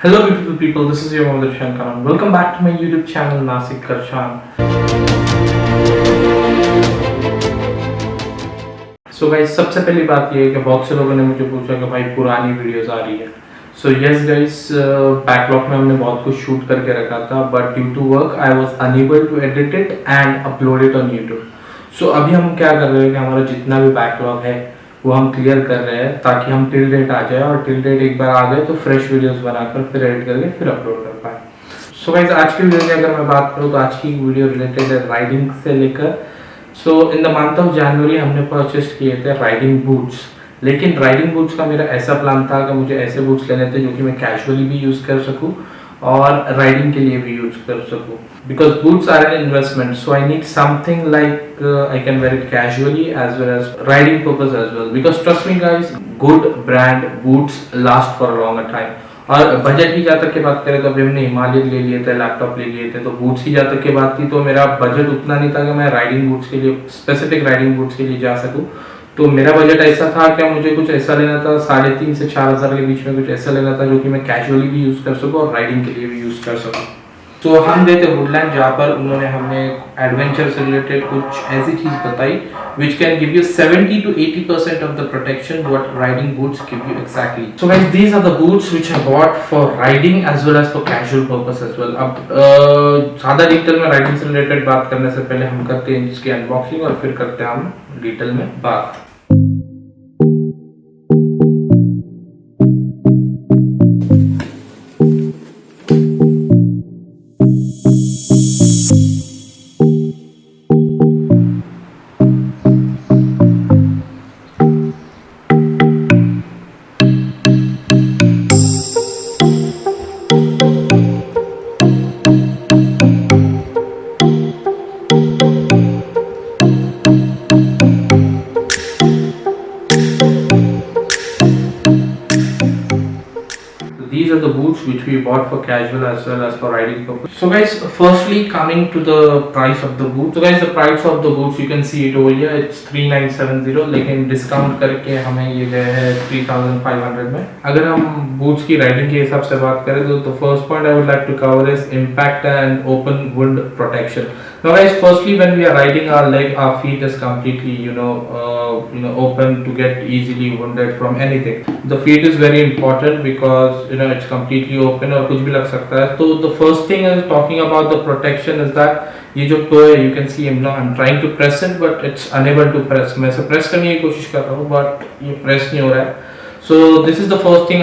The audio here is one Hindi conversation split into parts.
Hello beautiful people, this is your Mohammed Irshan Khan. Welcome back to my YouTube channel Nasik Karshan. So guys, सबसे पहली बात ये है कि बहुत से लोगों ने मुझे पूछा कि भाई पुरानी वीडियोस आ रही है. So yes guys, बैकलॉग में हमने बहुत कुछ शूट करके रखा था, but due to work I was unable to edit it and upload it on YouTube. So अभी हम क्या कर रहे हैं कि हमारा जितना भी बैकलॉग है वो हम क्लियर कर रहे हैं ताकि हम टिल डेट आ जाए, और टिल डेट एक बार आ गए तो फ्रेश वीडियोस बनाकर फिर एडिट करके फिर अपलोड कर पाए. सो गाइस, आज की वीडियो की अगर मैं बात करूँ तो आज की वीडियो रिलेटेड है राइडिंग से लेकर. So in the month of January हमने परचेस किए थे राइडिंग बूट्स. लेकिन राइडिंग बूट्स का मेरा ऐसा प्लान था कि मुझे ऐसे बूट्स लेने थे जो कि मैं कैजुअली भी यूज़ कर सकूं और राइडिंग के लिए भी यूज कर सकूं. Because boots are an investment, so I need something like I can wear it casually as well as riding purpose as well. Because trust me guys, good brand boots last for a longer time. और बजट की जहाँ तक की बात करें तो अभी हमने हिमालय ले लिए थे, लैपटॉप ले लिए थे, तो बूट्स की जहाँ तक की बात थी तो मेरा बजट उतना नहीं था कि मैं राइडिंग बूट्स के लिए, स्पेसिफिक राइडिंग बूट्स के लिए जा सकूं. तो मेरा बजट ऐसा था कि मुझे कुछ ऐसा लेना था 3,500 से 4,000 के बीच में, कुछ ऐसा लेना था जो कि मैं कैजुअली भी यूज कर सकूं और राइडिंग के लिए भी यूज कर सकूं. तो हम गए थे वुडलैंड, जहाँ पर उन्होंने हमें एडवेंचर से रिलेटेड कुछ ऐसी चीज बताई which can give you 70 to 80% of the protection what riding boots give you exactly. So guys, these are the boots which I bought for riding as well as for casual purpose as well. अब ज़्यादा डिटेल में राइडिंग से रिलेटेड बात करने से पहले हम करते हैं इसकी अनबॉक्सिंग और फिर करते हैं हम डिटेल में बात. These are the boots which we bought for casual as well as for riding purpose. So guys, firstly coming to the price of the boot. So guys, the price of the boots you can see it over here. It's 3,970. लेकिन डिस्काउंट करके हमें ये गए है 3,500 में. अगर हम बूट्स की राइडिंग के हिसाब से बात करें तो the first point I would like to cover is impact and open wound protection. Now guys, firstly when we are riding, our feet is completely open to get easily wounded from anything. The feet is very important because it's completely open और कुछ भी लग सकता है. तो the first thing is talking about the protection is that ये जो toe है, you can see I'm trying to press it but it's unable to press. मैं इसे press करने की कोशिश कर रहा हूँ but ये press नहीं हो रहा है. So this is the first thing,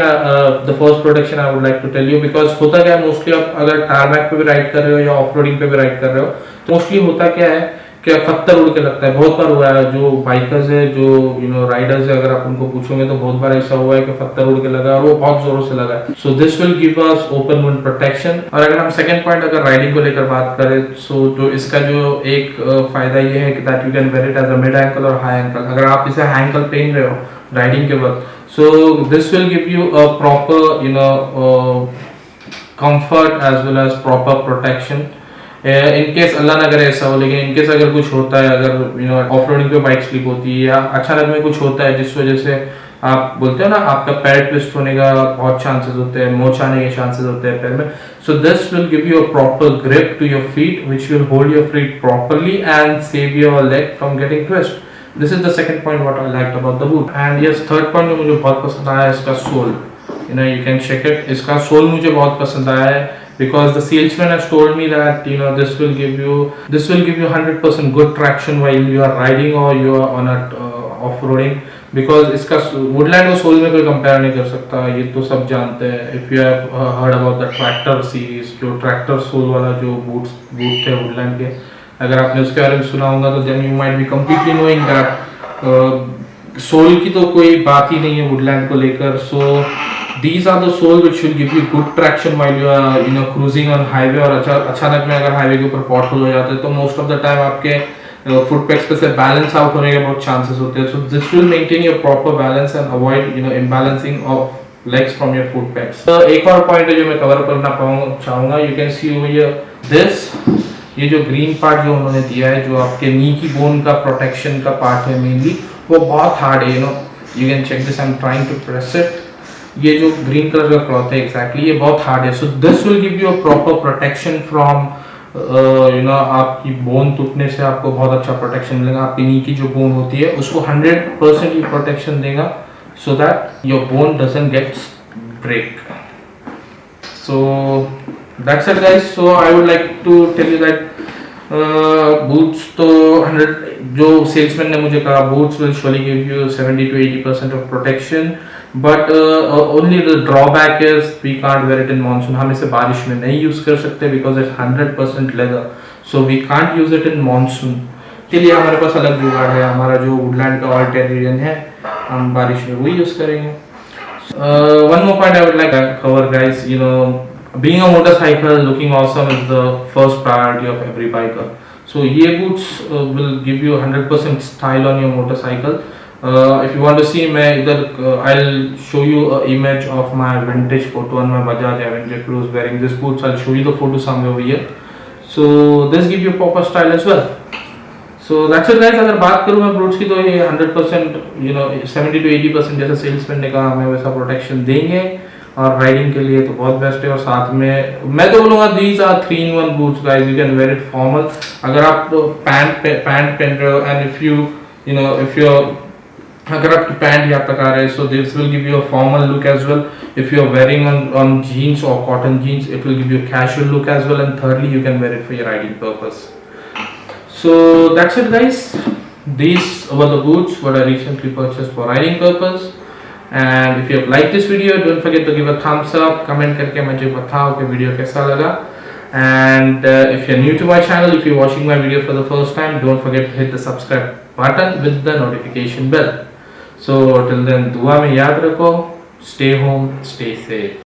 the first protection I would like to tell you, because होता क्या है मोस्टली आप अगर टारमैक पे भी राइड कर रहे हो या ऑफ रोडिंग पे भी राइड कर रहे हो तो मोस्टली होता क्या है कि पत्थर उड़ के लगता है. बहुत बार हुआ है, जो बाइकर्स है, जो राइडर्स है, अगर आप उनको पूछोगे तो बहुत बार ऐसा हुआ है कि पत्थर उड़ के लगा और वो बहुत जोरों से लगा है. So this will give us open wound protection. और अगर हम सेकंड पॉइंट अगर राइडिंग को लेकर बात करें सो जो इसका जो एक फायदा ये है कि that you can wear it as a mid ankle और हाई एंकल. अगर आप इसे हाई एंकल पहन रहे हो राइडिंग के वक्त, so this will give you a proper comfort as well as proper protection in case अल्लाह ना करे ऐसा हो. लेकिन in case अगर कुछ होता है, अगर ऑफ रोडिंग पे बाइक स्लिप होती है या अचानक में कुछ होता है जिस वजह से आप बोलते हो ना आपका पैर ट्विस्ट होने का बहुत चांसेस होते हैं, मोच आने के चांसेस होते हैं पैर में. So this will give you a proper grip to your feet which will hold your feet properly and save your leg from getting twist. This is the second point what I liked about the boot. And yes, third point जो मुझे बहुत पसंद आया है इसका sole. You can check it. इसका सोल मुझे बहुत पसंद आया है because the salesman has told me that this will give you 100% good traction while you are riding or you are on a off-roading. Because इसका वुडलैंड और सोल में कोई कंपेयर नहीं कर सकता, ये तो सब जानते हैं. If you have heard about the tractor series, जो ट्रैक्टर सोल वाला जो बूट थे वुडलैंड के, अगर आपने उसके बारे में सुना होगा तो then you might be completely knowing that sole की तो कोई बात ही नहीं है वुडलैंड को लेकर. So these are the soles which will give you good traction while you are cruising on highway. और अचानक में अगर हाईवे के ऊपर पॉटहोल हो जाते हैं तो मोस्ट ऑफ द टाइम आपके फुट पैक्स पे से बैलेंस आउट होने के बहुत चांसेस होते हैं. So this will maintain your proper balance and avoid imbalancing of legs from your foot packs. एक और पॉइंट है जो मैं कवर करना चाहूंगा. You can see over here this, ये जो ग्रीन पार्ट जो उन्होंने दिया है, जो आपके नी की बोन का प्रोटेक्शन का पार्ट है मेनली, वो बहुत हार्ड है. You can check this, I am trying to press it. ये जो ग्रीन कलर का क्लॉथ है एग्जैक्टली ये बहुत हार्ड है, so this will give you a proper protection from you know आपकी बोन टूटने से आपको बहुत अच्छा प्रोटेक्शन मिलेगा। आपकी नी की जो बोन होती है उसको 100% ही प्रोटेक्शन देगा, so that your bone doesn't get break. So that's it guys. So I would like to tell you that boots तो 100 जो सेल्समैन ने मुझे कहा boots will surely give you 70 to 80% of protection, but only the drawback is we can't wear it in monsoon. हम इसे बारिश में नहीं यूज कर सकते because it's 100% leather, so we can't use it in monsoon. के लिए हमारे पास अलग जुगाड़ है, हमारा जो वुडलैंड का ऑल्टेरियन है हम बारिश में वही यूज करेंगे। One more point I would like to cover guys, you know, being a motorcycle looking awesome is the first priority of every biker. So ये boots will give you 100% style on your motorcycle. If you want to see मैं इधर I'll show you an image of my vintage photo on my Bajaj Avenger Cruise wearing this boots. I'll show you the photo somewhere over here. So this give you proper style as well. So that's it guys. अगर बात करूँ मैं boots की तो ये 100% you know 70 to 80% जैसा सेल्समैन ने कहा हमें वैसा प्रोटेक्शन देंगे, और राइडिंग के लिए तो बहुत बेस्ट है। और साथ में मैं तो बोलूँगा these are 3-in-1 boots guys. You can wear it formal अगर आप पैंट पहन रहे हो, and if you're अगर आपकी पैंट यहाँ तक आ रहे हैं, so this will give you a formal look as well. If you are wearing on jeans or cotton jeans, it will give you a casual look as well, and thirdly you can wear it for your riding purpose. So that's it guys. These were the boots what I recently purchased for riding purpose. And if you have liked this video, don't forget to give a thumbs up, comment करके मुझे बताओ कि वीडियो कैसा लगा। And if you're new to my channel, if you're watching my video for the first time, don't forget to hit the subscribe button with the notification bell. So till then दुआ में याद रखो, stay home, stay safe.